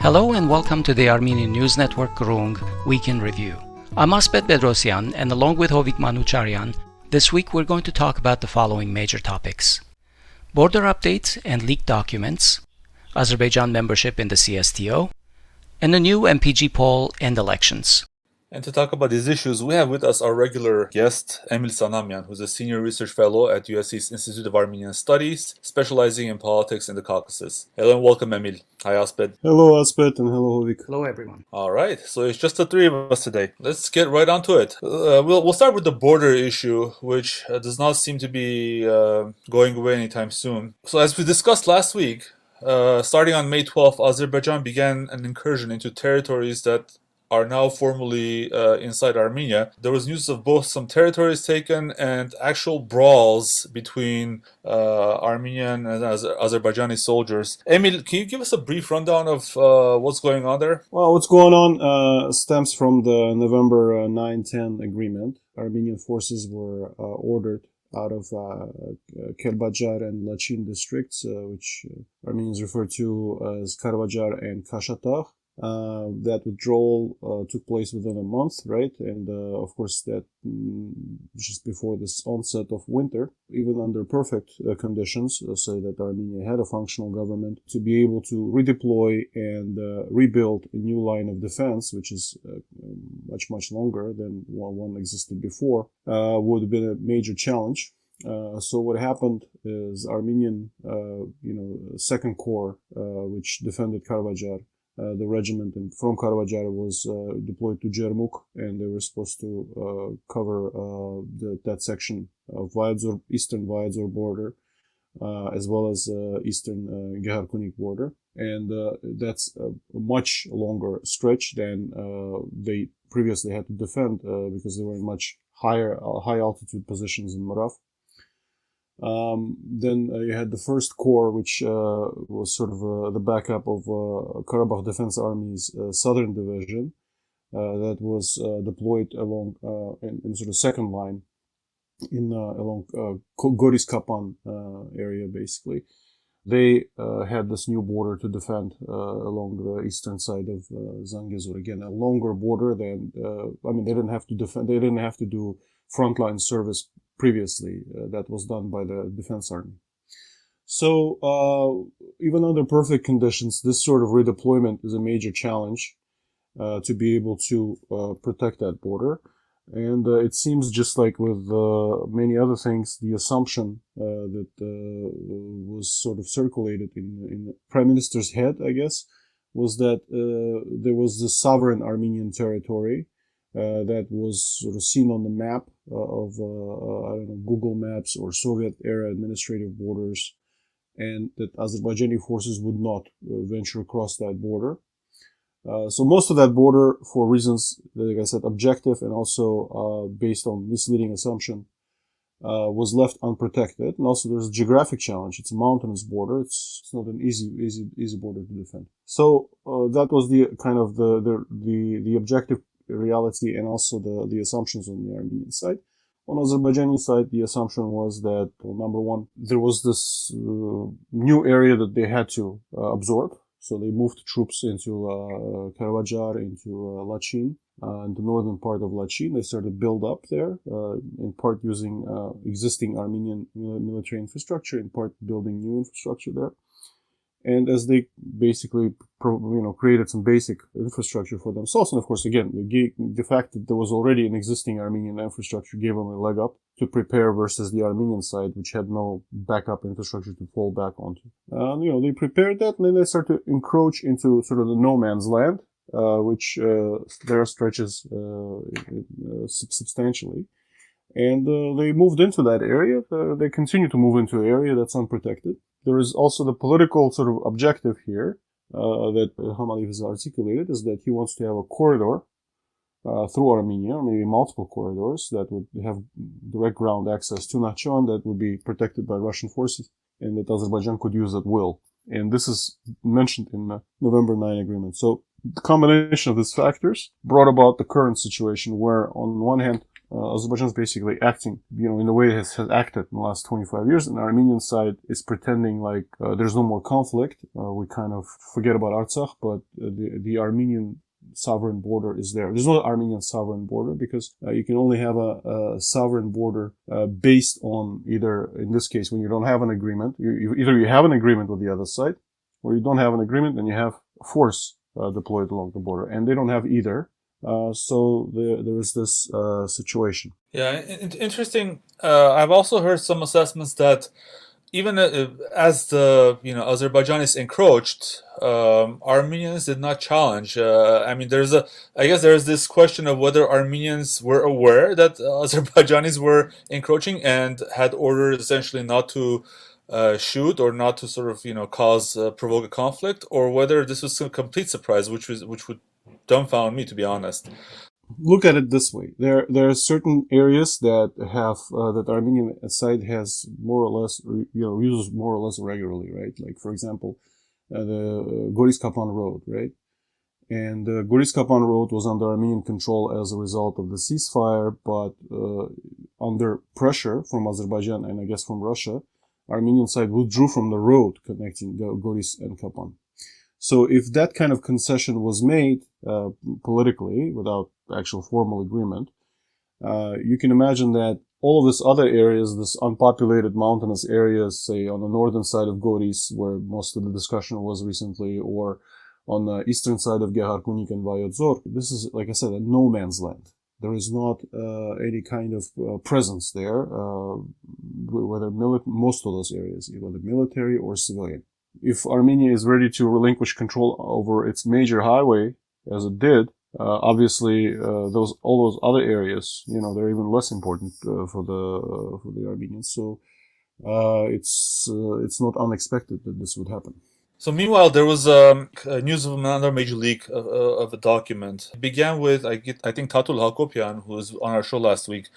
Hello and welcome to the Armenian News Network Groong Week in Review. I'm Asbed Bedrossian, and along with Hovik Manucharyan, this week we're going to talk about the following major topics: border updates and leaked documents, Azerbaijan membership in the CSTO, and a new MPG poll and elections. And to talk about these issues, we have with us our regular guest, Emil Sanamyan, who's a senior research fellow at USC's Institute of Armenian Studies, specializing in politics in the Caucasus. Hello and welcome, Emil. Hi, Asbed. Hello, Asbed, and hello, Hovik. Hello, everyone. All right, so it's just the three of us today. Let's get right onto it. We'll start with the border issue, which does not seem to be going away anytime soon. So as we discussed last week, starting on May 12th, Azerbaijan began an incursion into territories that are now formally inside Armenia. There was news of both some territories taken and actual brawls between Armenian and Azerbaijani soldiers. Emil, can you give us a brief rundown of what's going on there? Well, what's going on stems from the November 9-10 agreement. Armenian forces were ordered out of Kelbajar and Lachin districts, which Armenians refer to as Karvajar and Kashatagh. That withdrawal took place within a month, right? And of course, that just before this onset of winter, even under perfect conditions, say that Armenia had a functional government, to be able to redeploy and rebuild a new line of defense, which is much longer than one existed before, would have been a major challenge. So what happened is Armenian, Second Corps, which defended Karvajar, the regiment from Karvajar was deployed to Jermuk, and they were supposed to cover that section of eastern Vyadzor border, as well as eastern Geharkunik border. And that's a much longer stretch than they previously had to defend because they were in much high altitude positions in Marav. Then you had the First Corps, which was sort of the backup of Karabakh Defense Army's Southern Division, that was deployed along in sort of second line along Goris Kapan area, basically. They had this new border to defend along the eastern side of Zangezur. Again, a longer border than they didn't have to defend. They didn't have to do frontline service previously. That was done by the Defense Army. So even under perfect conditions, this sort of redeployment is a major challenge to be able to protect that border. And it seems just like with many other things, the assumption that was sort of circulated in the Prime Minister's head, I guess, was that there was the sovereign Armenian territory that was sort of seen on the map of Google Maps or Soviet-era administrative borders, and that Azerbaijani forces would not venture across that border. So most of that border, for reasons, like I said, objective and also based on misleading assumption, was left unprotected. And also there's a geographic challenge. It's a mountainous border. It's not an easy border to defend. So that was the kind of the objective reality and also the assumptions on the Armenian side. On Azerbaijani side, the assumption was that, number one, there was this new area that they had to absorb. So they moved troops into Karvajar, into Lachin, in the northern part of Lachin. They started to build up there, in part using existing Armenian military infrastructure, in part building new infrastructure there. And as they basically, created some basic infrastructure for themselves, and of course, again, the fact that there was already an existing Armenian infrastructure gave them a leg up to prepare versus the Armenian side, which had no backup infrastructure to fall back onto. They prepared that, and then they started to encroach into sort of the no man's land, which there stretches substantially. And they moved into that area. They continue to move into an area that's unprotected. There is also the political sort of objective here that Hamaliyev has articulated, is that he wants to have a corridor through Armenia, maybe multiple corridors that would have direct ground access to Nakhchivan that would be protected by Russian forces and that Azerbaijan could use at will. And this is mentioned in the November 9 agreement. So the combination of these factors brought about the current situation where, on one hand, Azerbaijan is basically acting, in the way it has acted in the last 25 years. And the Armenian side is pretending like there's no more conflict. We kind of forget about Artsakh, but the Armenian sovereign border is there. There's no Armenian sovereign border because you can only have a sovereign border based on either, in this case, when you don't have an agreement, either you have an agreement with the other side, or you don't have an agreement and you have force deployed along the border, and they don't have either. So there is this situation. Yeah, interesting. I've also heard some assessments that even as the Azerbaijanis encroached, Armenians did not challenge. I mean, I guess there's this question of whether Armenians were aware that Azerbaijanis were encroaching and had orders essentially not to shoot or not to sort of provoke a conflict, or whether this was a complete surprise, which would dumbfound me, to be honest. Look at it this way: there are certain areas that have that the Armenian side has more or less uses more or less regularly, right? Like, for example, the Goris-Kapan road, right? And the Goris-Kapan road was under Armenian control as a result of the ceasefire, but under pressure from Azerbaijan and I guess from Russia, Armenian side withdrew from the road connecting Goris and Kapan. So if that kind of concession was made politically without actual formal agreement, you can imagine that all of these other areas, this unpopulated mountainous areas, say on the northern side of Goris, where most of the discussion was recently, or on the eastern side of Geharkunik and Vayotzor, this is, like I said, a no man's land. There is not any kind of presence there, whether most of those areas, whether military or civilian. If Armenia is ready to relinquish control over its major highway, as it did, obviously all those other areas, they're even less important for the Armenians. So it's not unexpected that this would happen. So meanwhile, there was news of another major leak of a document. It began with, I think, Tatul Hakopian, who was on our show last week,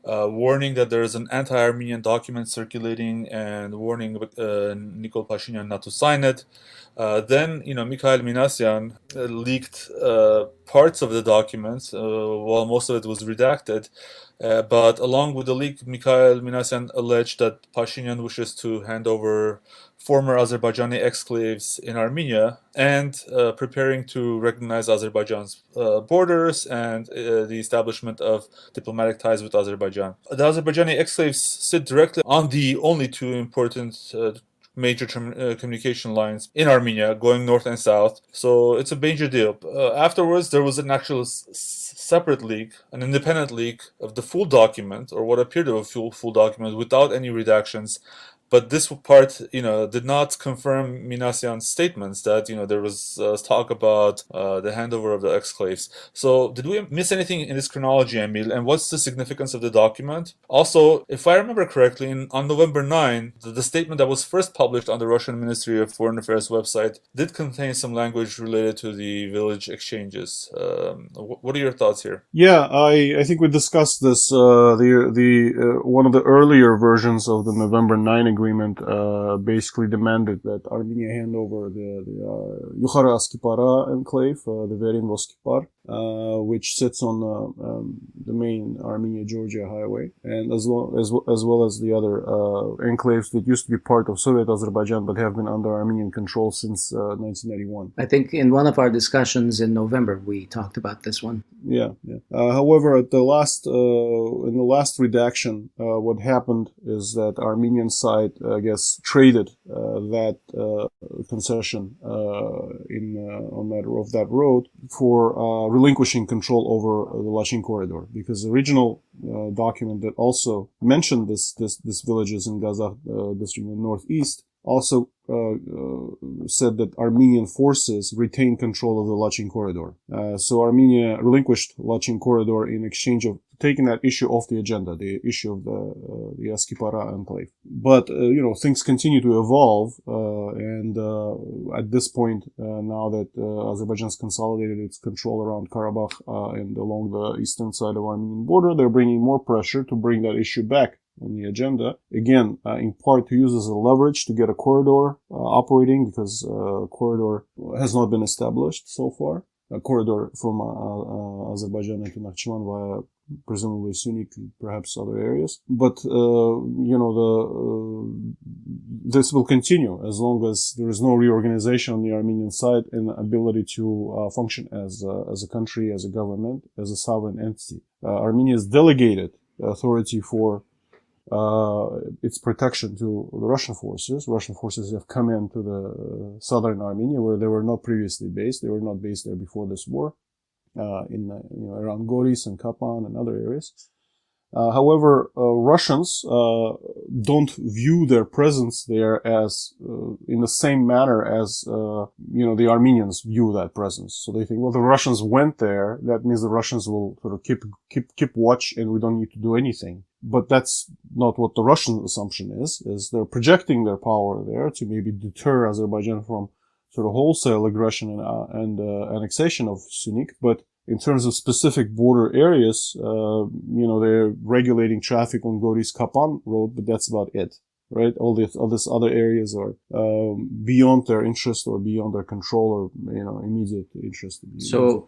warning that there is an anti-Armenian document circulating and warning Nikol Pashinyan not to sign it. Then, Mikhail Minasyan leaked parts of the document, while most of it was redacted. But along with the leak, Mikhail Minasyan alleged that Pashinyan wishes to hand over former Azerbaijani exclaves in Armenia and preparing to recognize Azerbaijan's borders and the establishment of diplomatic ties with Azerbaijan. The Azerbaijani exclaves sit directly on the only two important major communication lines in Armenia, going north and south. So it's a major deal. Afterwards, there was an actual separate leak, an independent leak of the full document, or what appeared to be a full document without any redactions. But this part, did not confirm Minasyan's statements that, there was talk about the handover of the exclaves. So did we miss anything in this chronology, Emil? And what's the significance of the document? Also, if I remember correctly, on November 9, the statement that was first published on the Russian Ministry of Foreign Affairs website did contain some language related to the village exchanges. What are your thoughts here? Yeah, I think we discussed this. One of the earlier versions of the November 9 agreement basically demanded that Armenia hand over the Yukhara Askipara enclave, the Verin Voskipar, which sits on the main Armenia-Georgia highway, and as well as the other enclaves that used to be part of Soviet Azerbaijan but have been under Armenian control since 1991. I think in one of our discussions in November we talked about this one. Yeah. However, at in the last redaction, what happened is that Armenian side, I guess, traded that concession on matter of that road for relinquishing control over the Lachin corridor, because the original document that also mentioned this villages in Gazakh district in the northeast also said that Armenian forces retain control of the Lachin corridor. So Armenia relinquished Lachin corridor in exchange of taking that issue off the agenda, the issue of the Askipara enclave. But things continue to evolve, and at this point, now that Azerbaijan's consolidated its control around Karabakh and along the eastern side of Armenian border, they're bringing more pressure to bring that issue back on the agenda. Again, in part to use as a leverage to get a corridor operating, because a corridor has not been established so far. A corridor from Azerbaijan into Nakhchivan via presumably Sunni, perhaps other areas. But this will continue as long as there is no reorganization on the Armenian side and ability to function as a country, as a government, as a sovereign entity. Armenia has delegated authority for its protection to the Russian forces. Russian forces have come into the southern Armenia where they were not previously based. They were not based there before this war, around Goris and Kapan and other areas. However, Russians don't view their presence there as in the same manner as the Armenians view that presence. So they think, well, the Russians went there. That means the Russians will sort of keep watch, and we don't need to do anything. But that's not what the Russian assumption is they're projecting their power there to maybe deter Azerbaijan from sort of wholesale aggression and annexation of Sunik. But in terms of specific border areas, they're regulating traffic on Goris Kapan road, but that's about it, right? All these other areas are beyond their interest or beyond their control or immediate interest. So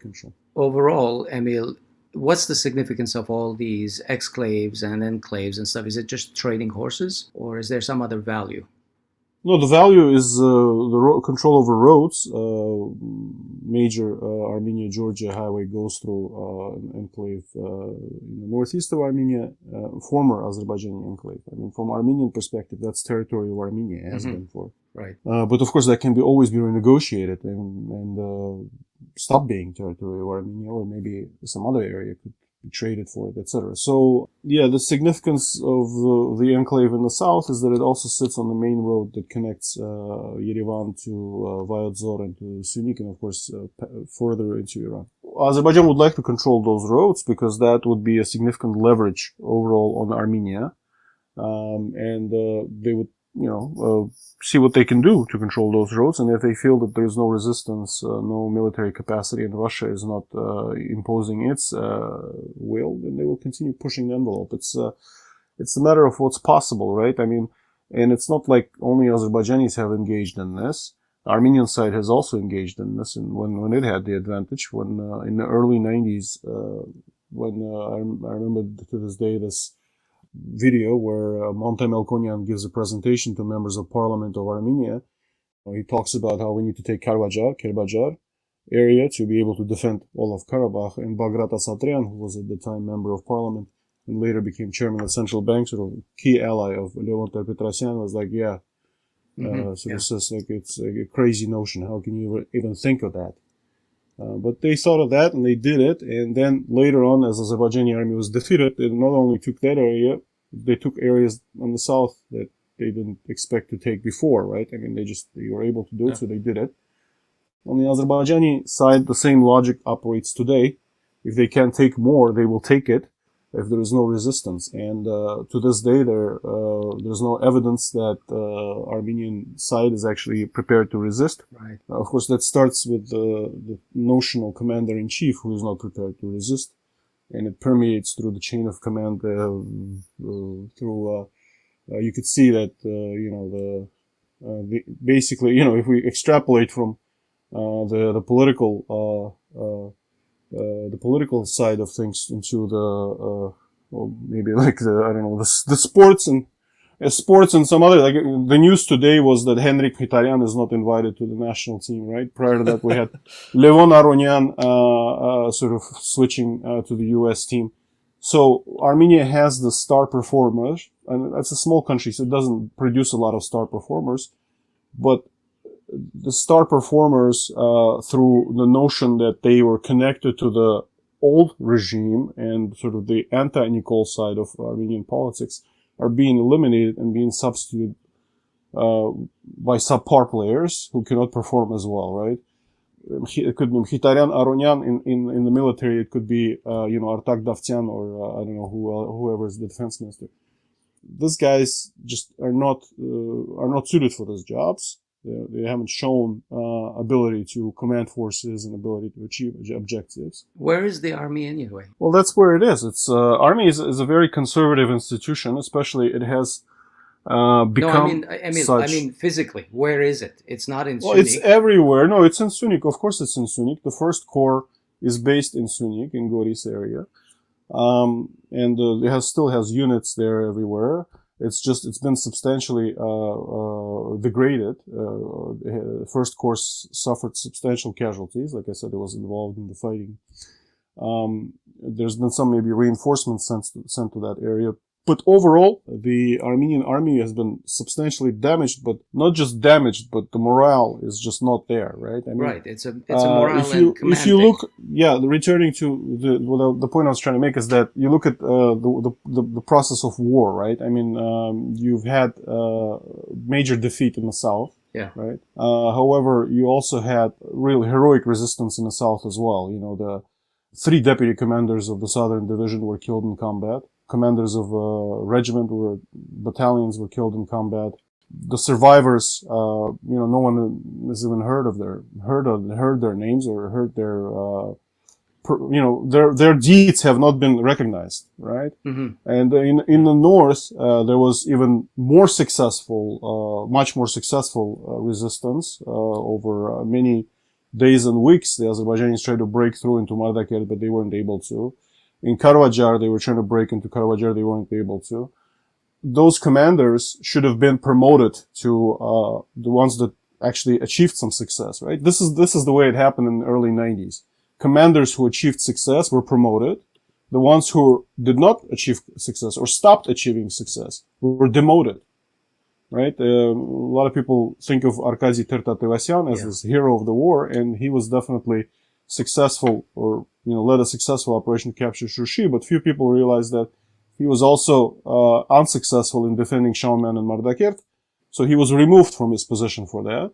overall, Emil, what's the significance of all these exclaves and enclaves and stuff? Is it just trading horses, or is there some other value? No, the value is control over roads. Major Armenia-Georgia highway goes through an enclave in the northeast of Armenia, former Azerbaijani enclave. I mean, from Armenian perspective, that's territory of Armenia, has been for. Right. But of course, that can always be renegotiated and stop being territory of Armenia, or maybe some other area could be traded for it, etc. So, yeah, the significance of the enclave in the south is that it also sits on the main road that connects Yerevan to Vayadzor and to Sunik, and of course further into Iran. Azerbaijan would like to control those roads because that would be a significant leverage overall on Armenia, and they would see what they can do to control those roads. And if they feel that there is no resistance, no military capacity, and Russia is not imposing its will, then they will continue pushing the envelope. It's a matter of what's possible, right? I mean, and it's not like only Azerbaijanis have engaged in this. The Armenian side has also engaged in this, and when it had the advantage, when in the early 90s, I remember to this day this video where Monte Melkonyan gives a presentation to members of parliament of Armenia. He talks about how we need to take Kerbajar area to be able to defend all of Karabakh. And Bagrat Asatryan, who was at the time member of parliament and later became chairman of central bank, sort of key ally of Levon Bedrossian, was like, this is like, it's like a crazy notion. How can you even think of that? But they thought of that and they did it. And then later on, as the Azerbaijani army was defeated, they not only took that area, they took areas on the south that they didn't expect to take before, right? I mean, they were able to do it, so they did it. On the Azerbaijani side, the same logic operates today. If they can take more, they will take it if there is no resistance. And to this day, there's no evidence that Armenian side is actually prepared to resist. Right. Of course, that starts with the notional commander-in-chief who is not prepared to resist, and it permeates through the chain of command. You could see that basically, if we extrapolate from the political side of things into the sports and some other, like the news today was that Henrik Mkhitaryan is not invited to the national team, right? Prior to that, we had Levon Aronian sort of switching to the U.S. team. So Armenia has the star performers, and that's a small country, so it doesn't produce a lot of star performers, but the star performers, through the notion that they were connected to the old regime and sort of the anti-Nikol side of Armenian politics, are being eliminated and being substituted by subpar players who cannot perform as well, right? It could be Mkhitaryan, Aronian in the military. It could be Artak Davtyan or I don't know whoever is the defense minister. These guys just are not suited for those jobs. They haven't shown ability to command forces and ability to achieve objectives. Where is the army anyway? Well, that's where it is. It's army is a very conservative institution, especially it has become I mean physically. Where is it? It's not in Sunik. Well, it's everywhere. No, it's in Sunik. Of course, it's in Sunik. The first corps is based in Sunik, in Goris area. and still has units there everywhere. It's been substantially degraded. First Corps suffered substantial casualties. Like I said, it was involved in the fighting. There's been some maybe reinforcements sent to that area. But overall, the Armenian army has been substantially damaged, but not just damaged, but the morale is just not there, right? I mean, right. It's a morale and command if you thing. look, returning to the point I was trying to make is that you look at the process of war, right? I mean, you've had major defeat in the south, yeah, right? However, you also had really heroic resistance in the south as well. You know, the 3 deputy commanders of the Southern Division were killed in combat. Commanders of battalions were killed in combat. The survivors, no one has even heard their names or heard their deeds have not been recognized, right? Mm-hmm. And in the north, there was even more successful, much more successful resistance over many days and weeks. The Azerbaijanis tried to break through into Mardakert, but they weren't able to. In Karavajar, they were trying to break into Karavajar, they weren't able to. Those commanders should have been promoted to the ones that actually achieved some success, right? This is the way it happened in the early 90s. Commanders who achieved success were promoted. The ones who did not achieve success or stopped achieving success were demoted, right? A lot of people think of Arkady Tertatevasyan as this hero of the war, and he was definitely successful or led a successful operation to capture Shushi, but few people realize that he was also unsuccessful in defending Shauman and Mardakert, so he was removed from his position for that,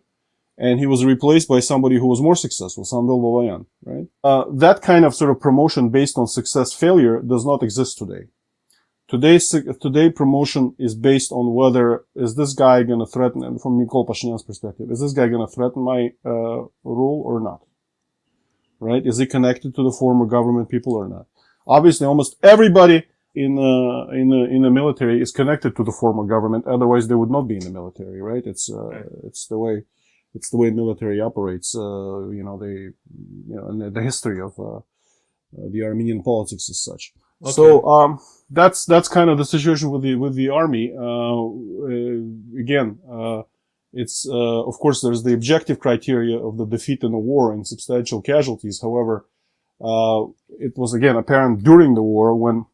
and he was replaced by somebody who was more successful, Samvel Babayan, right? That kind of sort of promotion based on success-failure does not exist today. Today promotion is based on whether is this guy going to threaten, and from Nikol Pashinyan's perspective, is this guy going to threaten my rule or not? Right? Is he connected to the former government people or not? Obviously, almost everybody in the military is connected to the former government. Otherwise, they would not be in the military, right? It's the way military operates. And the history of the Armenian politics is such. Okay. So that's kind of the situation with the army. It's, of course, there's the objective criteria of the defeat in the war and substantial casualties. However, it was again apparent during the war when,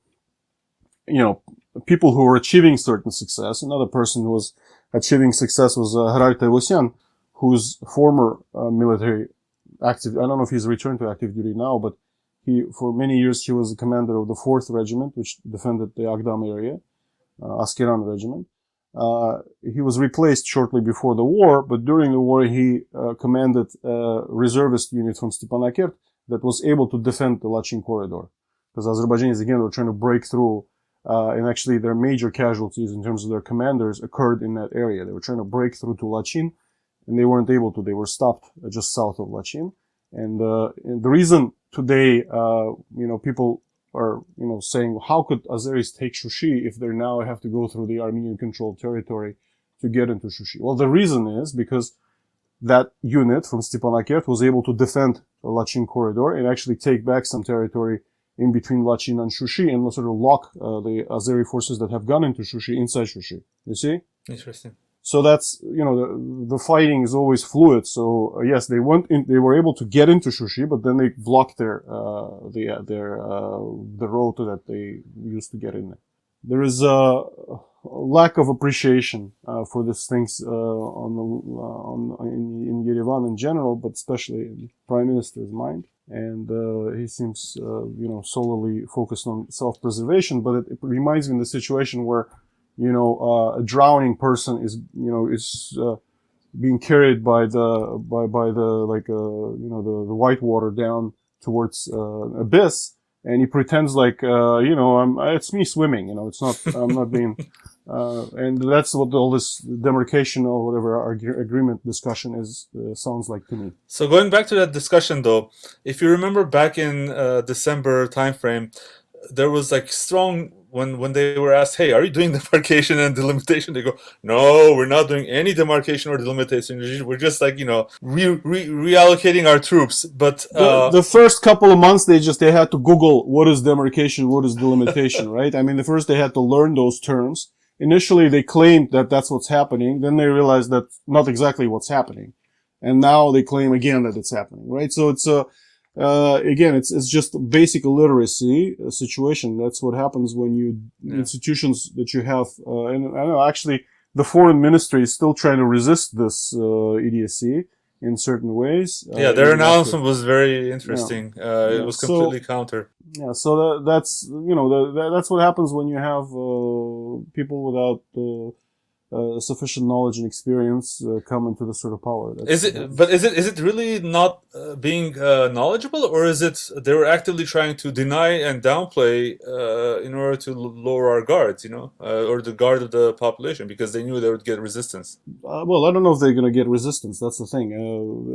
people who were achieving certain success. Another person who was achieving success was Andrei Rudenko, whose former military active, I don't know if he's returned to active duty now, but for many years, he was the commander of the 4th Regiment, which defended the Agdam area, Askeran Regiment. He was replaced shortly before the war, but during the war, he commanded a reservist unit from Stepanakert that was able to defend the Lachin corridor. Because Azerbaijanis, again, were trying to break through, and actually their major casualties in terms of their commanders occurred in that area. They were trying to break through to Lachin, and they weren't able to. They were stopped just south of Lachin. And the reason today, people are, saying, how could Azeris take Shushi if they now have to go through the Armenian-controlled territory to get into Shushi? Well, the reason is because that unit from Stepanakert was able to defend the Lachin corridor and actually take back some territory in between Lachin and Shushi and sort of lock the Azeri forces that have gone into Shushi inside Shushi. You see? Interesting. So that's, the fighting is always fluid. So yes, they were able to get into Shushi, but then they blocked the road that they used to get in there. There is a lack of appreciation for these things in Yerevan in general, but especially in the Prime Minister's mind. And he seems, solely focused on self-preservation. But it reminds me of the situation where a drowning person is being carried by the white water down towards abyss, and he pretends like it's me swimming. It's not. I'm not being. And that's what all this demarcation or whatever agreement discussion is sounds like to me. So going back to that discussion, though, if you remember back in December timeframe, there was strong when they were asked, "Hey, are you doing demarcation and delimitation?" They go, "No, we're not doing any demarcation or delimitation. We're just like reallocating our troops." But The first couple of months they had to Google what is demarcation, what is delimitation, right? I mean, the first they had to learn those terms. Initially, they claimed that that's what's happening. Then they realized that's not exactly what's happening, and now they claim again that it's happening, right? So it's again, it's just basic illiteracy situation. That's what happens when institutions that you have, and I know actually the foreign ministry is still trying to resist this idiocy in certain ways. Their announcement was very interesting. It was completely counter. Yeah, so that's that's what happens when you have people without sufficient knowledge and experience come into this sort of power. Is it really not being knowledgeable, or is it they were actively trying to deny and downplay in order to lower our guards, or the guard of the population, because they knew they would get resistance? Well, I don't know if they're going to get resistance. That's the thing.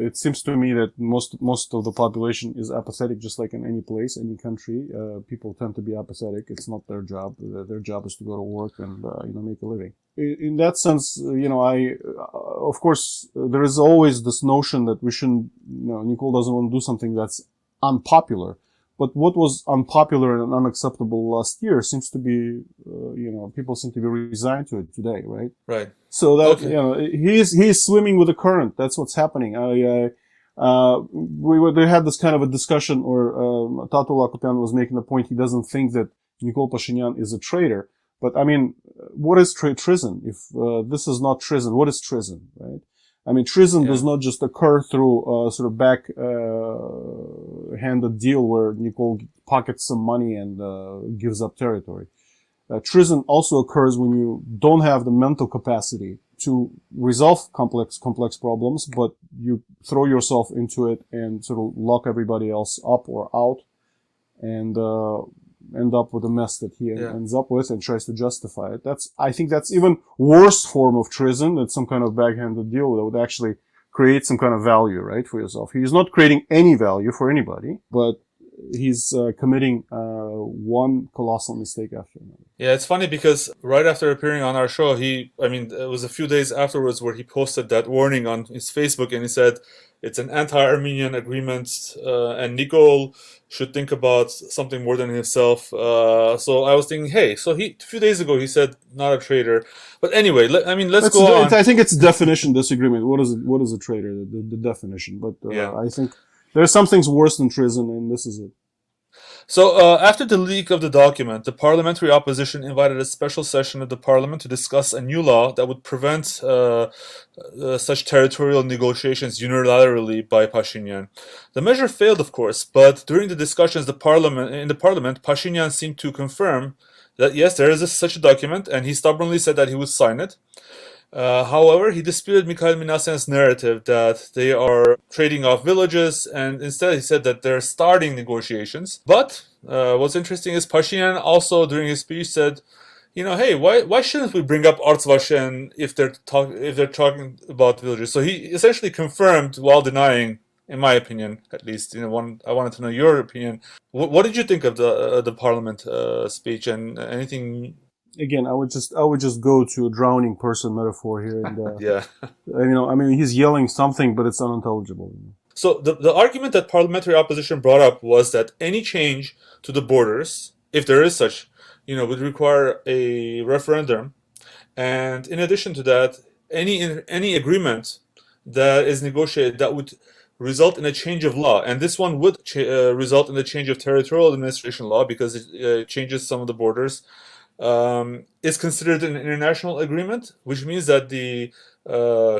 It seems to me that most of the population is apathetic, just like in any place, any country. People tend to be apathetic. It's not their job. Their job is to go to work and make a living. In that sense, of course, there is always this notion that we shouldn't, Nicole doesn't want to do something that's unpopular. But what was unpopular and unacceptable last year seems to be, people seem to be resigned to it today, right? Right. So that, he's swimming with the current. That's what's happening. They had this kind of a discussion, or Tato Lakopian was making the point he doesn't think that Nikol Pashinyan is a traitor. But I mean, what is treason? If this is not treason, what is treason, right? I mean, treason does not just occur through sort of back-handed deal where Nikol pockets some money and gives up territory. Treason also occurs when you don't have the mental capacity to resolve complex problems, but you throw yourself into it and sort of lock everybody else up or out, and end up with a mess that he ends up with and tries to justify it. I think that's even worse form of treason. That's some kind of backhanded deal that would actually create some kind of value, right, for yourself. He's not creating any value for anybody, but he's committing one colossal mistake after another. Yeah, it's funny because right after appearing on our show, it was a few days afterwards where he posted that warning on his Facebook, and he said it's an anti-Armenian agreement, and Nikol should think about something more than himself. So I was thinking, hey, so a few days ago he said not a traitor, but anyway, let's go on. I think it's definition disagreement. What is a traitor? The definition, but I think there's some things worse than treason, and this is it. So after the leak of the document, the parliamentary opposition invited a special session of the parliament to discuss a new law that would prevent such territorial negotiations unilaterally by Pashinyan. The measure failed, of course, but during the discussions in the parliament, Pashinyan seemed to confirm that yes, there is such a document, and he stubbornly said that he would sign it. However, he disputed Mikhail Minasyan's narrative that they are trading off villages, and instead he said that they're starting negotiations. But what's interesting is Pashinyan also during his speech said, hey, why shouldn't we bring up Artsvashen if they're talking about villages? So he essentially confirmed while denying, in my opinion, at least. I wanted to know your opinion. What did you think of the parliament speech, and anything? Again, I would just go to a drowning person metaphor here, and yeah. He's yelling something, but it's unintelligible. So the argument that parliamentary opposition brought up was that any change to the borders, if there is such, would require a referendum, and in addition to that, any agreement that is negotiated that would result in a change of law, and this one would result in the change of territorial administration law because it changes some of the borders. Is considered an international agreement, which means that the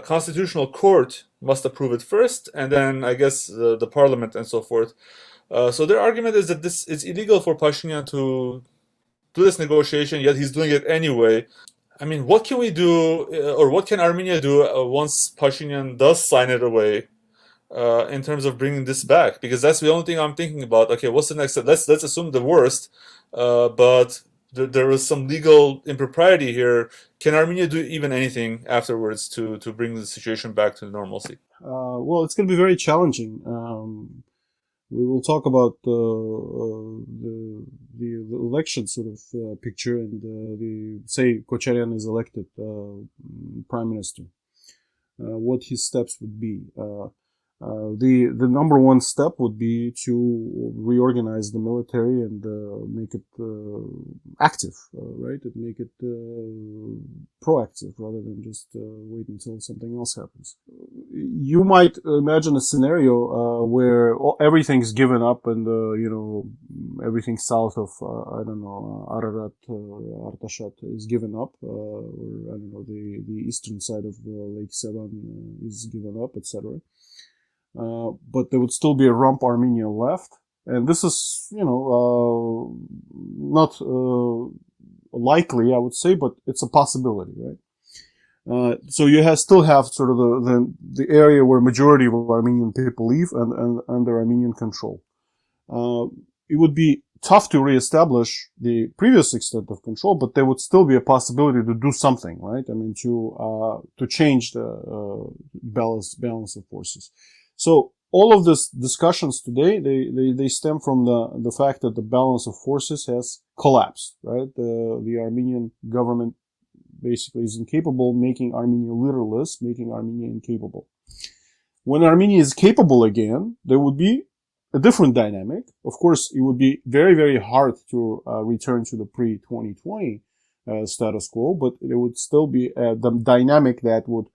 constitutional court must approve it first, and then I guess the parliament and so forth. So their argument is that it's illegal for Pashinyan to do this negotiation, yet he's doing it anyway. I mean, what can we do, or what can Armenia do once Pashinyan does sign it away? In terms of bringing this back, because that's the only thing I'm thinking about. Okay, what's the next step? Let's assume the worst, but there was some legal impropriety here. Can Armenia do even anything afterwards to bring the situation back to normalcy? Well, it's going to be very challenging. We will talk about the election sort of picture and say Kocharyan is elected prime minister. What his steps would be. The number one step would be to reorganize the military and make it active, right? And make it proactive rather than just wait until something else happens. You might imagine a scenario where everything's given up and everything south of Ararat or Artashat is given up, or the eastern side of Lake Sevan is given up, etc. But there would still be a rump Armenia left, and this is not likely, I would say, but it's a possibility, right? So you still have sort of the area where majority of Armenian people live and under Armenian control. It would be tough to reestablish the previous extent of control, but there would still be a possibility to do something, right? I mean, to change the balance of forces. So all of these discussions today, they stem from the fact that the balance of forces has collapsed, right? The Armenian government basically is incapable, making Armenia leaderless, making Armenia incapable. When Armenia is capable again, there would be a different dynamic. Of course, it would be very, very hard to return to the pre-2020 status quo, but it would still be the dynamic that would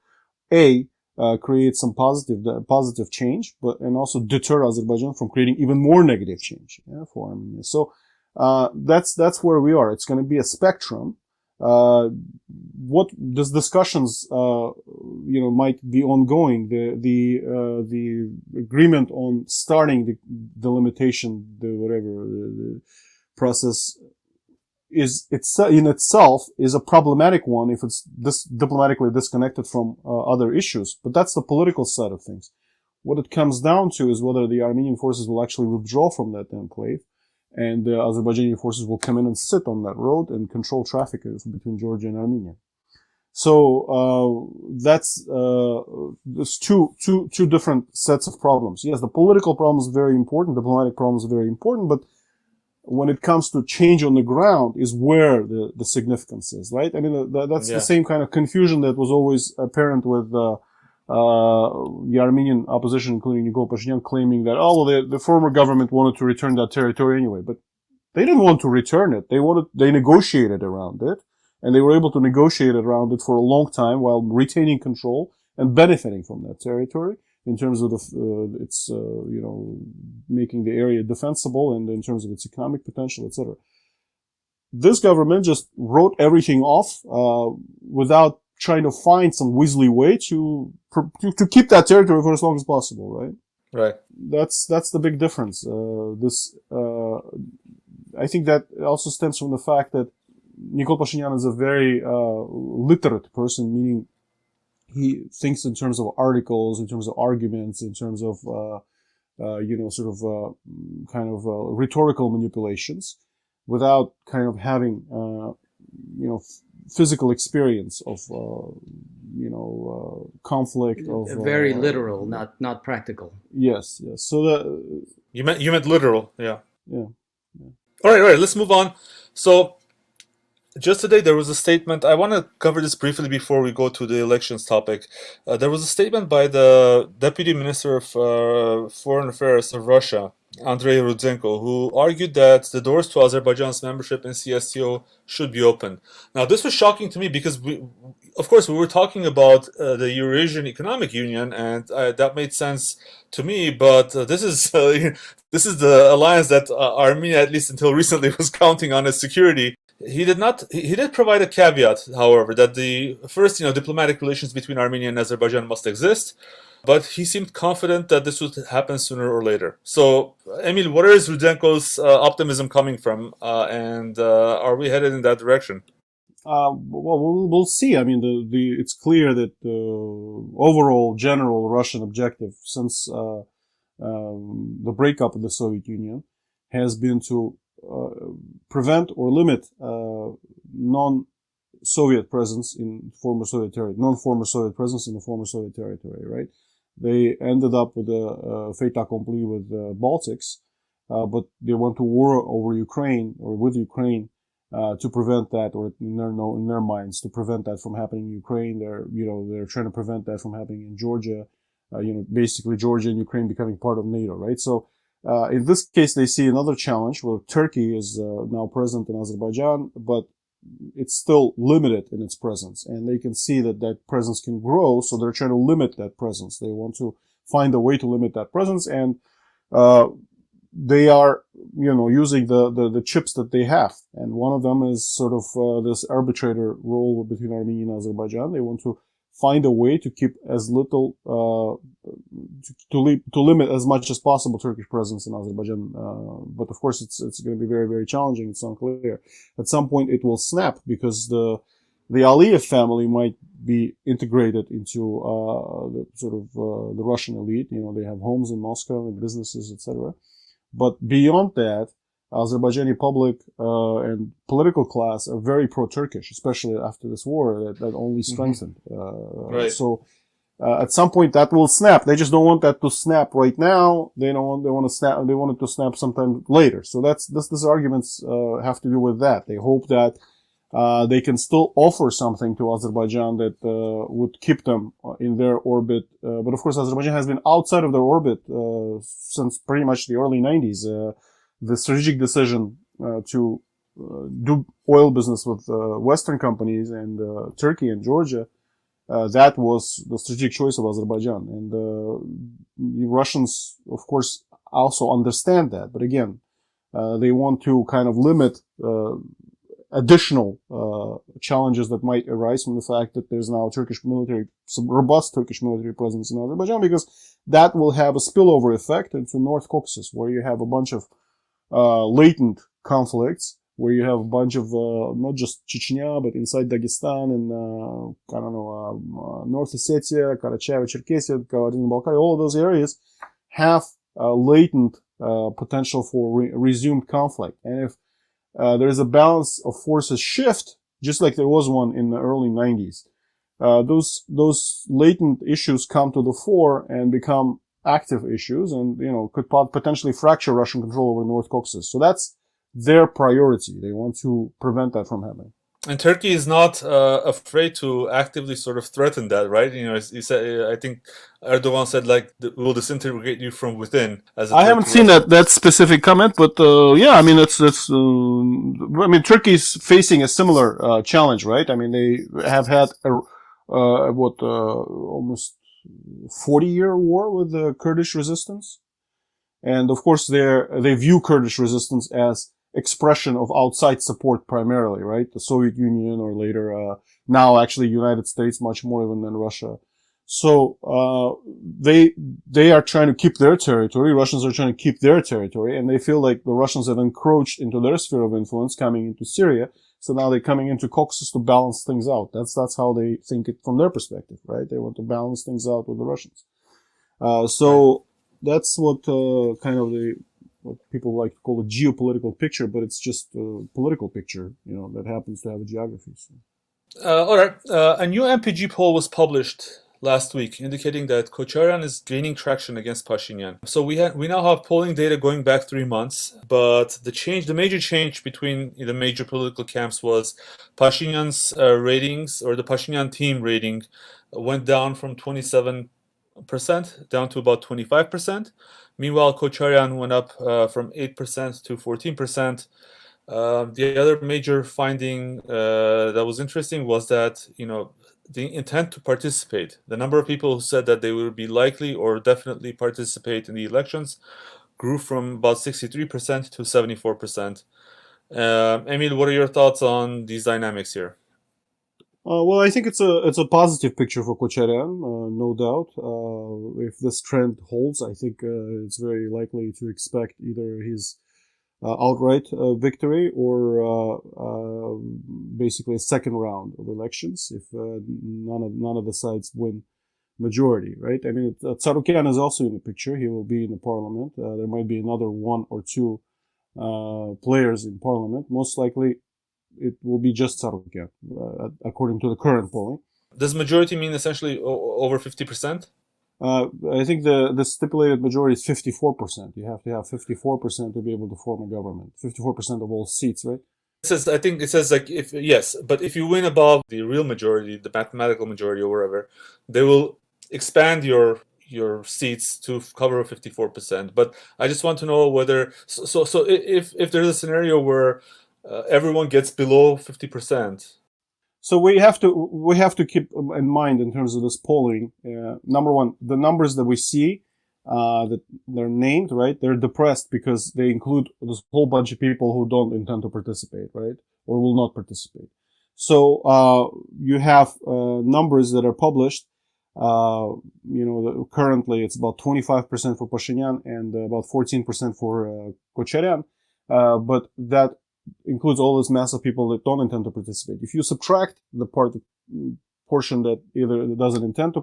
create some positive change, and also deter Azerbaijan from creating even more negative change for Armenia. So that's where we are. It's going to be a spectrum. What these discussions might be ongoing. The agreement on starting the limitation, the process in itself is a problematic one if it's diplomatically disconnected from other issues. But that's the political side of things. What it comes down to is whether the Armenian forces will actually withdraw from that enclave, and the Azerbaijani forces will come in and sit on that road and control traffic between Georgia and Armenia. So that's two different sets of problems. Yes, the political problem is very important, diplomatic problem is very important, but when it comes to change on the ground is where the significance is, right? I mean, that's the same kind of confusion that was always apparent with the Armenian opposition, including Nikol Pashinyan, claiming that, the former government wanted to return that territory anyway. But they didn't want to return it. They negotiated around it, and they were able to negotiate around it for a long time while retaining control and benefiting from that territory in terms of its making the area defensible and in terms of its economic potential, etc. This government just wrote everything off without trying to find some weaselly way to keep that territory for as long as possible, right? Right. That's the big difference. I think that also stems from the fact that Nikol Pashinyan is a very literate person, meaning he thinks in terms of articles, in terms of arguments, in terms of rhetorical manipulations, without kind of having physical experience of conflict, of very literal, not practical. Yes. So you meant literal, yeah. Yeah. All right. Let's move on. So just today there was a statement. I want to cover this briefly before we go to the elections topic. There was a statement by the Deputy Minister of Foreign Affairs of Russia, Andrei Rudenko, who argued that the doors to Azerbaijan's membership in CSTO should be open. Now, this was shocking to me because, we were talking about the Eurasian Economic Union, and that made sense to me. But this is the alliance that Armenia, at least until recently, was counting on as security. He did provide a caveat, however, that the first, diplomatic relations between Armenia and Azerbaijan must exist. But he seemed confident that this would happen sooner or later. So, Emil, where is Rudenko's optimism coming from? And are we headed in that direction? We'll see. I mean, it's clear that the overall general Russian objective since the breakup of the Soviet Union has been to prevent or limit non-Soviet presence in former Soviet territory, non-former Soviet presence in the former Soviet territory, right? They ended up with a fait accompli with Baltics, but they went to war over Ukraine or with Ukraine to prevent that, or in their minds, to prevent that from happening in Ukraine. They're trying to prevent that from happening in Georgia. Basically Georgia and Ukraine becoming part of NATO, right? So in this case, they see another challenge where Turkey is now present in Azerbaijan, but it's still limited in its presence, and they can see that that presence can grow, so they're trying to limit that presence. They want to find a way to limit that presence, and they are, using the chips that they have, and one of them is sort of this arbitrator role between Armenia and Azerbaijan. They want to find a way to keep as little, to limit as much as possible Turkish presence in Azerbaijan. But of course, it's going to be very, very challenging. It's unclear. At some point, it will snap because the Aliyev family might be integrated into the Russian elite. They have homes in Moscow and businesses, etc. But beyond that, Azerbaijani public and political class are very pro-Turkish, especially after this war that only strengthened. Right. So at some point that will snap. They just don't want that to snap right now. They want it to snap sometime later. So these arguments have to do with that. They hope that they can still offer something to Azerbaijan that would keep them in their orbit. But of course, Azerbaijan has been outside of their orbit since pretty much the early 90s. The strategic decision to do oil business with Western companies and Turkey and Georgia, that was the strategic choice of Azerbaijan. And the Russians, of course, also understand that. But again, they want to kind of limit additional challenges that might arise from the fact that there's now some robust Turkish military presence in Azerbaijan, because that will have a spillover effect into North Caucasus, where you have a bunch of latent conflicts, where you have a bunch of not just Chechnya, but inside Dagestan and North Ossetia, Karacháyevo-Cherkessia, Kabardino-Balkaria, all of those areas have latent potential for resumed conflict. And if there is a balance of forces shift, just like there was one in the early 90s, those latent issues come to the fore and become active issues, and could potentially fracture Russian control over North Caucasus. So that's their priority. They want to prevent that from happening. And Turkey is not afraid to actively sort of threaten that, right? He said, I think Erdogan said, we'll disintegrate you from within. I haven't seen that specific comment, but Turkey's facing a similar challenge, right? I mean, they have had almost 40-year war with the Kurdish resistance, and of course they view Kurdish resistance as expression of outside support primarily, right? The Soviet Union, or later now actually United States, much more even than Russia. So they are trying to keep their territory. Russians are trying to keep their territory, and they feel like the Russians have encroached into their sphere of influence, coming into Syria. So now they're coming into Caucasus to balance things out. That's how they think it from their perspective, right? They want to balance things out with the Russians. So that's what what people like to call a geopolitical picture, but it's just a political picture, that happens to have a geography. So. All right. A new MPG poll was published last week, indicating that Kocharian is gaining traction against Pashinyan. So we now have polling data going back 3 months, but the major change between the major political camps was Pashinyan's ratings, or the Pashinyan team rating, went down from 27% down to about 25%. Meanwhile, Kocharian went up from 8% to 14%. The other major finding that was interesting was that, the intent to participate, the number of people who said that they would be likely or definitely participate in the elections, grew from about 63% to 74%. Emil, what are your thoughts on these dynamics here? Well, I think it's a positive picture for Kocharian, no doubt. If this trend holds, I think it's very likely to expect either his outright victory or basically a second round of elections if none of the sides win majority, right? I mean, Tsarukyan is also in the picture. He will be in the parliament. There might be another one or two players in parliament. Most likely it will be just Tsarukyan, according to the current polling. Does majority mean essentially over 50%? I think the stipulated majority is 54%. You have to have 54% to be able to form a government. 54% of all seats, right? I think it says like if yes, but if you win above the real majority, the mathematical majority or whatever, they will expand your seats to cover 54%. But I just want to know whether if there's a scenario where everyone gets below 50%. So we have to keep in mind in terms of this polling. Number one, the numbers that we see that they're named, right? They're depressed because they include this whole bunch of people who don't intend to participate, right, or will not participate. So you have numbers that are published. Currently it's about 25% for Pashinyan and about 14% for Kocharian, but that includes all this mass of people that don't intend to participate. If you subtract the portion that either doesn't intend to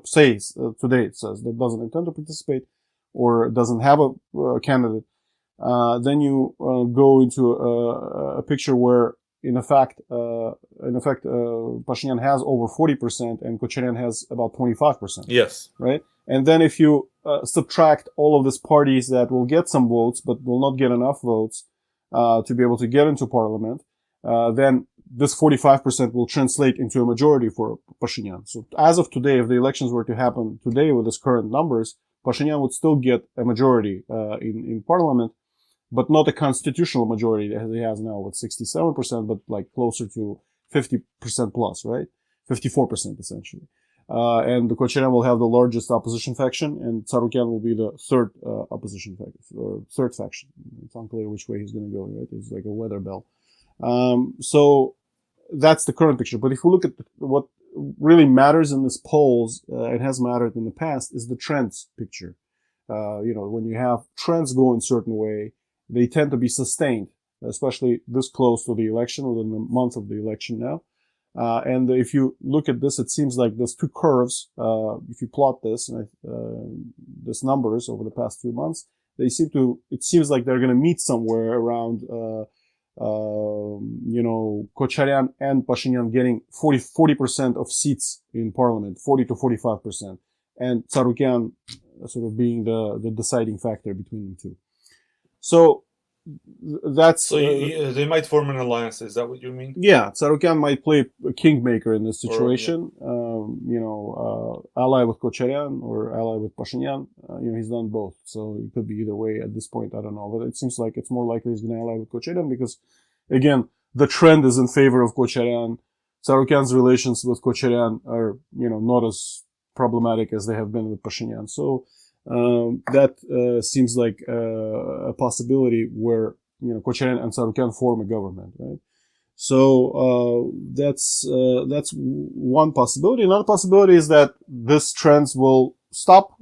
today it says that doesn't intend to participate or doesn't have a candidate, then you go into a picture where in effect Pashinyan has over 40% and Kocharian has about 25%. Yes. Right? And then if you subtract all of these parties that will get some votes but will not get enough votes to be able to get into parliament, then this 45% will translate into a majority for Pashinyan. So as of today, if the elections were to happen today with its current numbers, Pashinyan would still get a majority in parliament, but not a constitutional majority as he has now with 67%, but like closer to 50% plus, right? 54% essentially. And the Kocharian will have the largest opposition faction, and Tsarukyan will be the third opposition faction, or third faction. It's unclear which way he's going to go, right? It's like a weather bell. So that's the current picture. But if we look at what really matters in these polls, it has mattered in the past, is the trends picture. When you have trends go in a certain way, they tend to be sustained, especially this close to the election, within the month of the election now. And if you look at this, it seems like there's two curves. If you plot this, this numbers over the past few months, it seems like they're going to meet somewhere around, Kocharian and Pashinyan getting 40% of seats in parliament, 40 to 45%, and Tsarukyan sort of being the deciding factor between the two. So that's they might form an alliance. Is that what you mean? Yeah, Tsarukyan might play a kingmaker in this situation. Ally with Kocharian or ally with Pashinyan. He's done both, so it could be either way at this point. I don't know, but it seems like it's more likely he's going to ally with Kocharian because, again, the trend is in favor of Kocharian. Tsarukyan's relations with Kocharian are, not as problematic as they have been with Pashinyan. So that seems like a possibility where Kocharian and Tsarukyan form a government, right? So that's one possibility. Another possibility is that this trends will stop.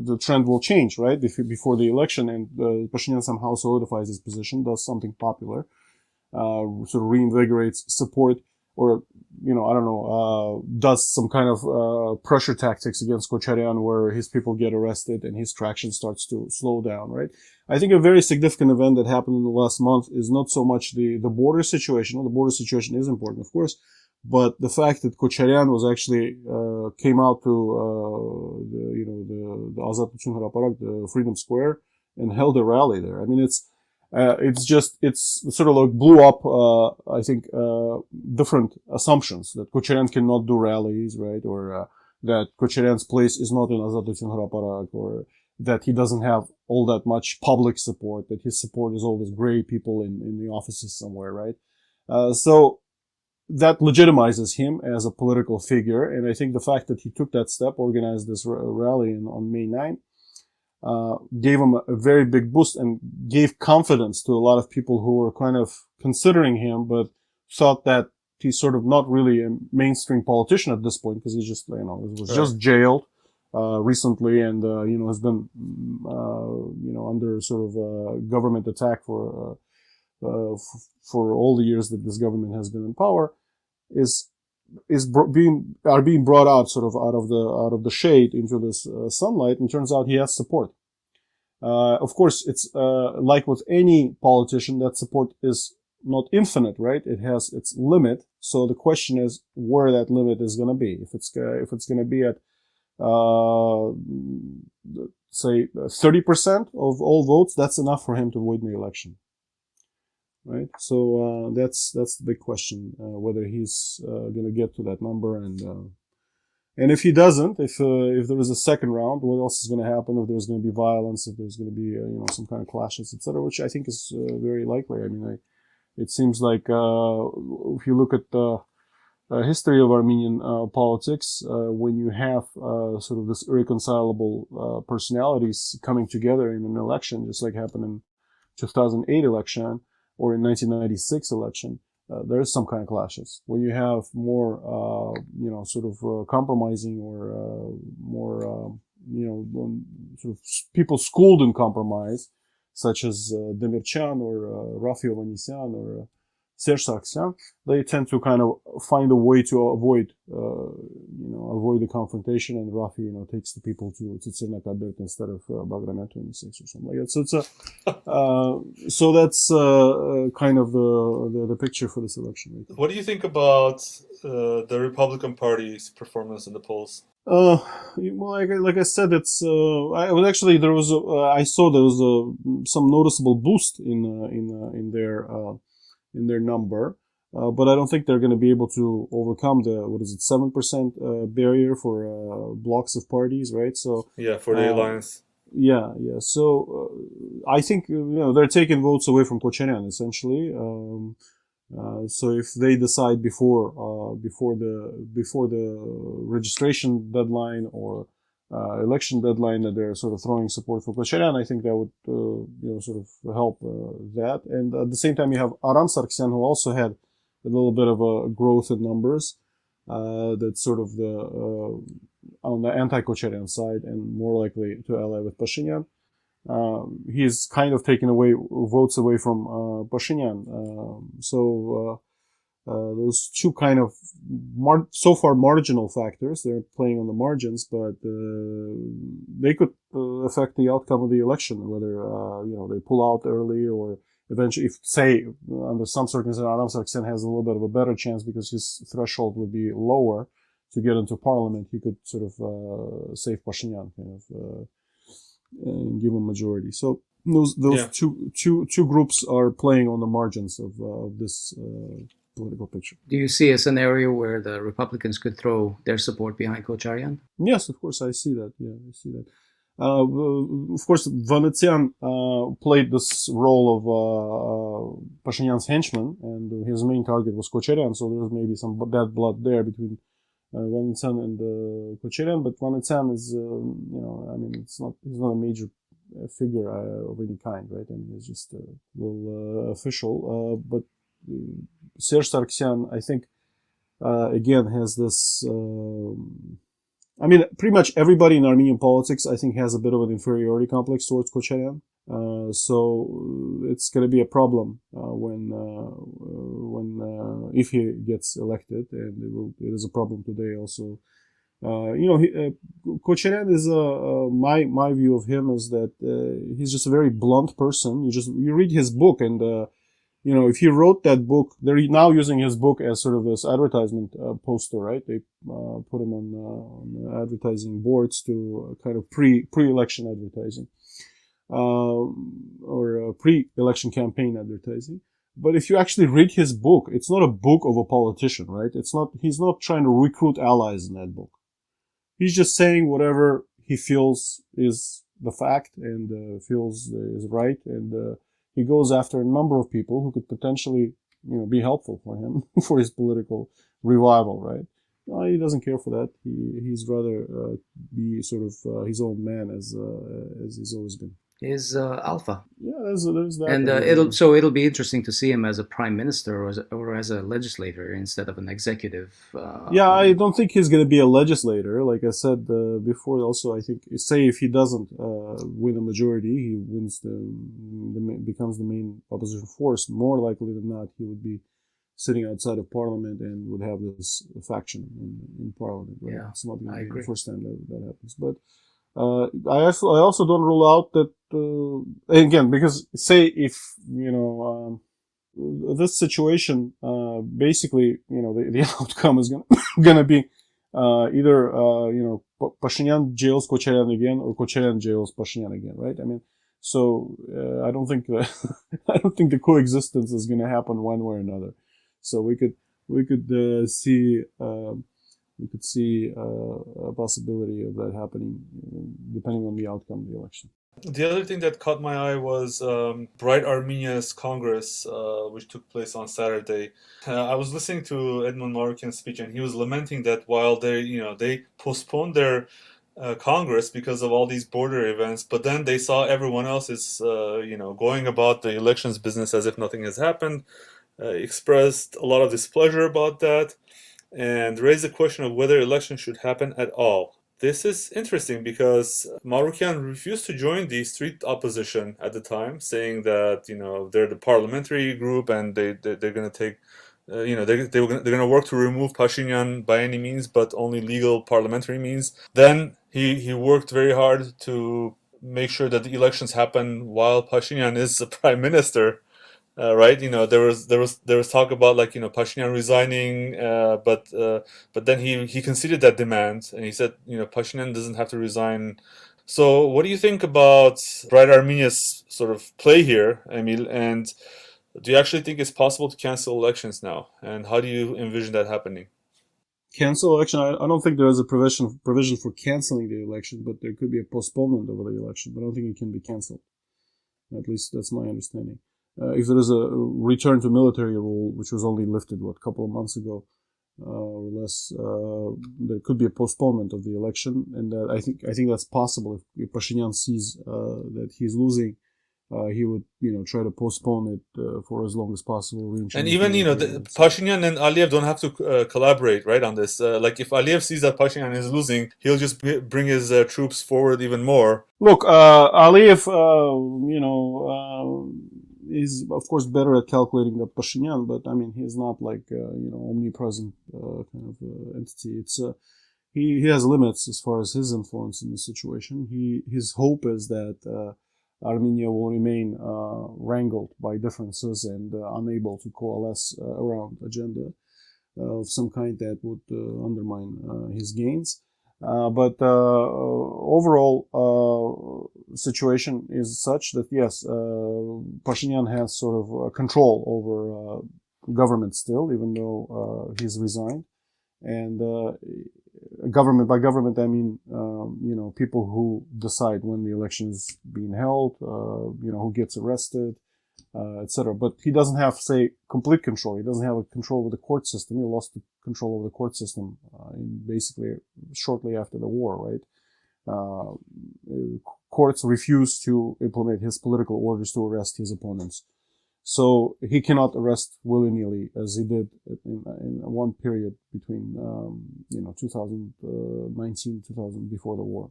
The trend will change, right? Before the election, and Pashinyan somehow solidifies his position, does something popular, sort of reinvigorates support, or does some kind of pressure tactics against Kocharian where his people get arrested and his traction starts to slow down, right? I think a very significant event that happened in the last month is not so much the border situation. Well, the border situation is important, of course, but the fact that Kocharian was actually came out to the Azad Haraparak, the Freedom Square, and held a rally there. I mean, it's sort of like blew up, I think, different assumptions that Kocharian cannot do rallies, right? Or, that Kocharian's place is not in Azad Haraparak, or that he doesn't have all that much public support, that his support is all these gray people in the offices somewhere, right? So that legitimizes him as a political figure. And I think the fact that he took that step, organized this rally on May 9th, gave him a very big boost and gave confidence to a lot of people who were kind of considering him, but thought that he's sort of not really a mainstream politician at this point because he just, was just jailed, recently and, has been, under sort of, government attack for all the years that this government has been in power, are being brought out sort of out of the shade into this sunlight, and turns out he has support. Of course, it's like with any politician, that support is not infinite, right? It has its limit. So the question is where that limit is going to be. If it's going to be at say 30% of all votes, that's enough for him to win the election, right? So that's the big question, whether he's going to get to that number, and if he doesn't, if there is a second round, what else is going to happen? If there's going to be violence, if there's going to be some kind of clashes, etc., which I think is very likely. I mean, it seems like if you look at the history of Armenian politics, when you have sort of this irreconcilable personalities coming together in an election, just like happened in 2008 election or in 1996 election, there is some kind of clashes. When you have more, sort of compromising or more, sort of people schooled in compromise, such as Demirchan or Rafi Ovanesyan or Serge Sargsyan, they tend to kind of find a way to avoid the confrontation, and Rafi, takes the people to Tsirnak instead of Bagram 26 or something like that. So it's so that's kind of the picture for this election. Right? What do you think about the Republican Party's performance in the polls? Well, like I said, it's I saw there was some noticeable boost in their number, but I don't think they're going to be able to overcome the 7% barrier for blocks of parties, right? So yeah, for the alliance. Yeah. So I think they're taking votes away from Kocharyan essentially. So if they decide before the registration deadline or election deadline that they're sort of throwing support for Kocharyan, I think that would sort of help that. And at the same time, you have Aram Sargsyan, who also had a little bit of a growth in numbers. That's sort of on the anti-Kocharyan side and more likely to ally with Pashinyan. He's kind of taken votes away from Pashinyan. So those two kind of so far marginal factors, they're playing on the margins, but they could affect the outcome of the election, whether they pull out early or eventually, if say under some circumstances Aram Sargsyan has a little bit of a better chance because his threshold would be lower to get into parliament, he could sort of save Pashinyan kind of and give him majority. So those two groups are playing on the margins of this political picture. Do you see a scenario where the Republicans could throw their support behind Kocharyan? Yes, of course, I see that. Yeah, I see that. Of course, Vanetsyan played this role of Pashinyan's henchman, and his main target was Kocharyan, so there's maybe some bad blood there between Vanetsyan and Kocharyan, but Vanetsyan is, he's not a major figure of any kind, right? I mean, he's just a little official. But Serge Sargsyan, I think, again, has this. Pretty much everybody in Armenian politics, I think, has a bit of an inferiority complex towards Kocharyan. So it's going to be a problem if he gets elected, and it is a problem today also. Kocharyan is my view of him is that he's just a very blunt person. You read his book, and if he wrote that book, they're now using his book as sort of this advertisement poster, right? They put him on advertising boards to kind of pre-election advertising. Or pre-election campaign advertising. But if you actually read his book, it's not a book of a politician, right? He's not trying to recruit allies in that book. He's just saying whatever he feels is the fact and feels is right. And he goes after a number of people who could potentially, be helpful for him for his political revival, right? No, he doesn't care for that. He's rather be sort of his own man as he's always been. Is alpha. Yeah, there's that. And it'll be interesting to see him as a prime minister or as a legislator instead of an executive. I don't think he's going to be a legislator. Like I said before, also I think say if he doesn't win a majority, he wins becomes the main opposition force. More likely than not, he would be sitting outside of parliament and would have this faction in parliament. Right? Yeah, it's not going to be the first time that happens, but. I also don't rule out that again, because say if this situation, basically, the outcome is gonna be either Pashinyan jails Kocharyan again, or Kocharyan jails Pashinyan again, right? I mean, so I don't think I don't think the coexistence is gonna happen one way or another. So we could see a possibility of that happening, depending on the outcome of the election. The other thing that caught my eye was Bright Armenia's Congress, which took place on Saturday. I was listening to Edmund Marukian's speech, and he was lamenting that while they postponed their Congress because of all these border events, but then they saw everyone else is going about the elections business as if nothing has happened. Expressed a lot of displeasure about that, and raised the question of whether elections should happen at all. This is interesting because Marukian refused to join the street opposition at the time, saying that they're the parliamentary group and they're going to take they're going to work to remove Pashinyan by any means, but only legal parliamentary means. Then he worked very hard to make sure that the elections happen while Pashinyan is the prime minister. Right, there was talk about Pashinyan resigning, but then he conceded that demand, and he said Pashinyan doesn't have to resign. So what do you think about Bright Armenia's sort of play here, Emil? And do you actually think it's possible to cancel elections now? And how do you envision that happening? Cancel election? I don't think there is a provision for canceling the election, but there could be a postponement of the election. But I don't think it can be canceled. At least that's my understanding. If there is a return to military rule, which was only lifted, a couple of months ago, or less, there could be a postponement of the election, and I think that's possible. If Pashinyan sees that he's losing, he would try to postpone it for as long as possible. And even Pashinyan and Aliyev don't have to collaborate, right, on this. Like if Aliyev sees that Pashinyan is losing, he'll just bring his troops forward even more. Look, Aliyev, is of course better at calculating than Pashinyan, but I mean he's not like omnipresent kind of entity. It's he has limits as far as his influence in the situation. His hope is that Armenia will remain wrangled by differences and unable to coalesce around agenda of some kind that would undermine his gains. But overall situation is such that yes, Pashinyan has sort of control over government still, even though he's resigned. And government, by government I mean people who decide when the election is being held, who gets arrested, etc. But he doesn't have, say, complete control. He doesn't have a control over the court system. He lost the control over the court system basically shortly after the war, right? Courts refused to implement his political orders to arrest his opponents. So he cannot arrest willy-nilly as he did in one period between 2019, 2000 before the war.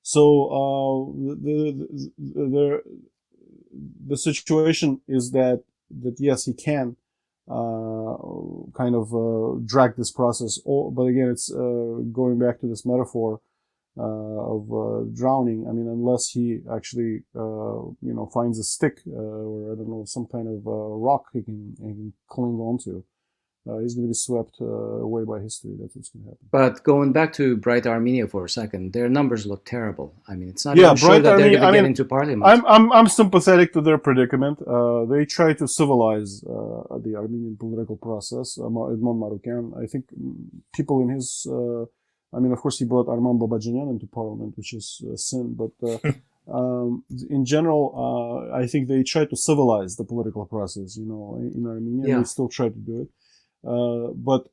So the situation is that yes, he can kind of drag this process. But again, it's going back to this metaphor of drowning. I mean, unless he actually finds a stick or I don't know, some kind of rock he can cling onto, he's going to be swept away by history. That's what's going to happen. But going back to Bright Armenia for a second, their numbers look terrible. I mean, it's not even sure that they're going to get into parliament. I'm sympathetic to their predicament. They try to civilize the Armenian political process. Edmond Marukian, I think people in his of course, he brought Arman Babajanyan into parliament, which is a sin. But in general, I think they try to civilize the political process. In Armenia, they still try to do it. But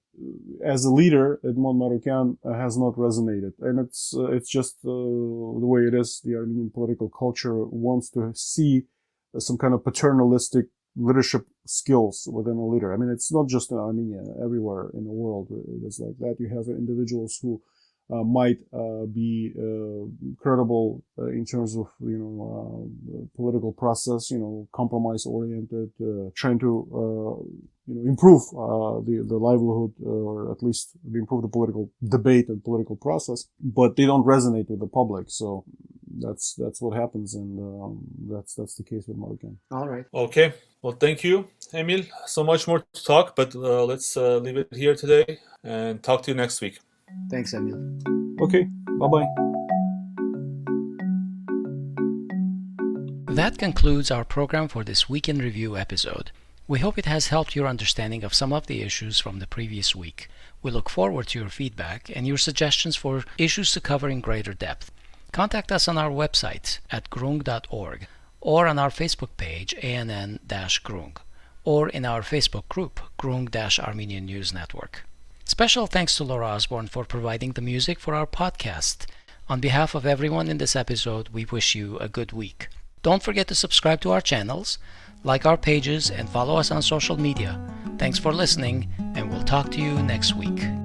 as a leader, Edmond Marukian has not resonated, and it's just the way it is. The Armenian political culture wants to see some kind of paternalistic leadership skills within a leader. I mean, it's not just in Armenia; everywhere in the world it is like that. You have individuals who might be credible in terms of political process, compromise oriented, trying to improve the livelihood or at least improve the political debate and political process, but they don't resonate with the public. So that's what happens, and that's the case with Margan. All right. Okay. Well, thank you, Emil. So much more to talk, but let's leave it here today and talk to you next week. Thanks, Emil. Okay, bye-bye. That concludes our program for this Week in Review episode. We hope it has helped your understanding of some of the issues from the previous week. We look forward to your feedback and your suggestions for issues to cover in greater depth. Contact us on our website at groong.org or on our Facebook page ANN-Groong or in our Facebook group Groong-Armenian News Network. Special thanks to Laura Osborne for providing the music for our podcast. On behalf of everyone in this episode, we wish you a good week. Don't forget to subscribe to our channels, like our pages, and follow us on social media. Thanks for listening, and we'll talk to you next week.